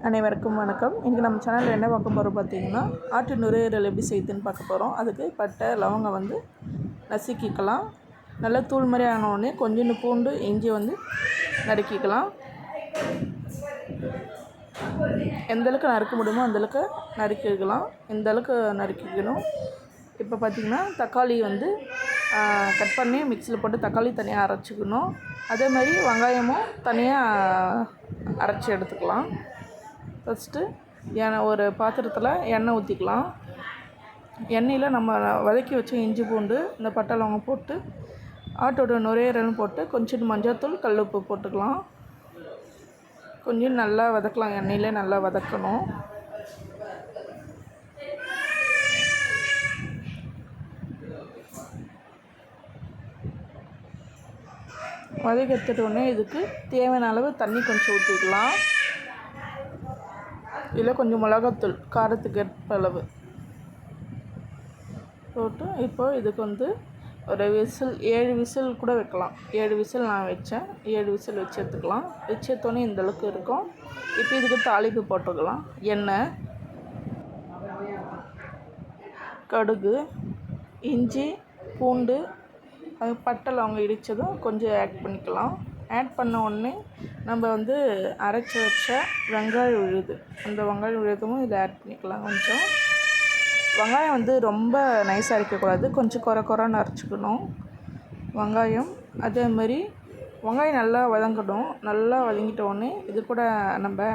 அனைவருக்கும் வணக்கம். இன்றைக்கி நம்ம சேனலில் என்ன பார்க்க போகிறோம் பார்த்தீங்கன்னா, ஆட்டு நுரையீரல் எப்படி செய்யுதுன்னு பார்க்க போகிறோம். அதுக்கு பட்டை லவங்கம் வந்து நசுக்கிக்கலாம். நல்லா தூள் மாதிரி ஆனவுடனே கொஞ்சோண்டு பூண்டு இஞ்சி வந்து நறுக்கிக்கலாம். எந்தளவுக்கு நறுக்க முடியுமோ அந்தளவுக்கு நறுக்கிக்கலாம். இந்தளவுக்கு நறுக்கிக்கணும். இப்போ பார்த்திங்கன்னா தக்காளி வந்து கட் பண்ணி மிக்சியில் போட்டு தக்காளி தனியாக அரைச்சிக்கணும். அதே மாதிரி வெங்காயமும் தனியாக அரைச்சி எடுத்துக்கலாம். ஃபஸ்ட்டு ஒரு பாத்திரத்தில் எண்ணெய் ஊற்றிக்கலாம். எண்ணெயில் நம்ம வதக்கி வச்ச இஞ்சி பூண்டு இந்த பட்டை லவங்கம் போட்டு ஆட்டோட நுரையீரலும் போட்டு கொஞ்சம் மஞ்சள்தூள் கல் உப்பு போட்டுக்கலாம். கொஞ்சம் நல்லா வதக்கலாம். எண்ணெயில் நல்லா வதக்கணும். வதக்கி எடுத்துட்டோடனே இதுக்கு தேவையான அளவு தண்ணி கொஞ்சம் ஊற்றிக்கலாம். இதில் கொஞ்சம் மிளகாத்தூள் காரத்துக்கு ஏற்ப அளவு போட்டு இப்போ இதுக்கு வந்து ஒரு விசில் 7 விசில் கூட வைக்கலாம். 7 விசில் நான் வச்சேன். 7 விசில் வச்சு எடுத்துக்கலாம். வச்சு எடுத்தோடனே இந்தளவுக்கு இருக்கும். இப்போ இதுக்கு தாளிப்பு போட்டுக்கலாம். எண்ணெய், கடுகு, இஞ்சி, பூண்டு, அது பட்டை லவங்கம் இடித்ததும் கொஞ்சம் ஆட் பண்ணிக்கலாம். ஆட் பண்ண உடனே நம்ம வந்து அரைச்சி வச்ச வெங்காயம் விழுது, அந்த வெங்காயம் விழுதும் இதில் ஆட் பண்ணிக்கலாம். கொஞ்சம் வெங்காயம் வந்து ரொம்ப நைஸாக அரைக்கக்கூடாது, கொஞ்சம் குறைன்னு அரைச்சிக்கணும் வெங்காயம். அதேமாதிரி வெங்காயம் நல்லா வதங்கணும். நல்லா வதங்கிட்ட உடனே இது கூட நம்ம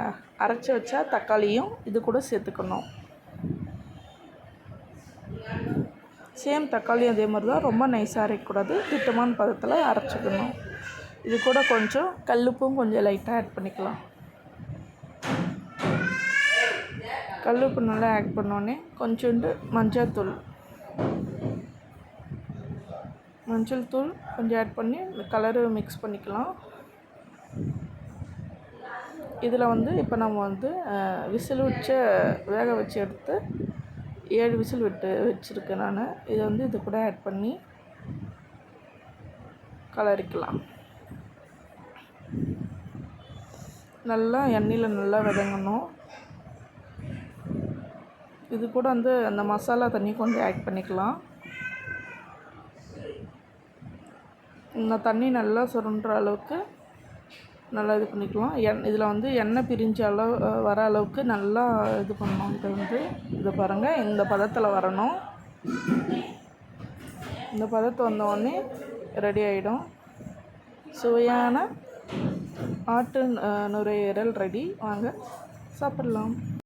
அரைச்சி வச்சா தக்காளியும் இது கூட சேர்த்துக்கணும். சேம் தக்காளி அதே மாதிரி தான், ரொம்ப நைஸாக அரைக்கக்கூடாது, திட்டமான பதத்தில் அரைச்சிக்கணும். இது கூட கொஞ்சம் கல்லுப்பும் கொஞ்சம் லைட்டாக ஆட் பண்ணிக்கலாம். கல்லுப்பு நல்லா ஆட் பண்ணோடனே கொஞ்சோண்டு மஞ்சள் தூள் கொஞ்சம் ஆட் பண்ணி இந்த கலரு மிக்ஸ் பண்ணிக்கலாம். இதில் வந்து இப்போ நம்ம வந்து விசில் வேக வச்சு எடுத்து 7 விசில் வச்சுருக்கேன் நான். இதை வந்து இது கூட ஆட் பண்ணி கலரிக்கலாம். நல்லா எண்ணெயில் நல்லா வதங்கணும். இது கூட வந்து அந்த மசாலா தண்ணி கொஞ்சம் ஆட் பண்ணிக்கலாம். இந்த தண்ணி நல்லா சுருண்டுற அளவுக்கு நல்லா இது பண்ணிக்கலாம். இதில் வந்து எண்ணெய் பிரிஞ்ச வர அளவுக்கு நல்லா இது பண்ணணும். இது பாருங்கள், இந்த பதத்தில் வரணும். இந்த பதத்தை வந்தோடனே ரெடி ஆகிடும். சுவையான ஆட்டு நுரையீரல் ரெடி. வாங்க சாப்பிட்லாம்.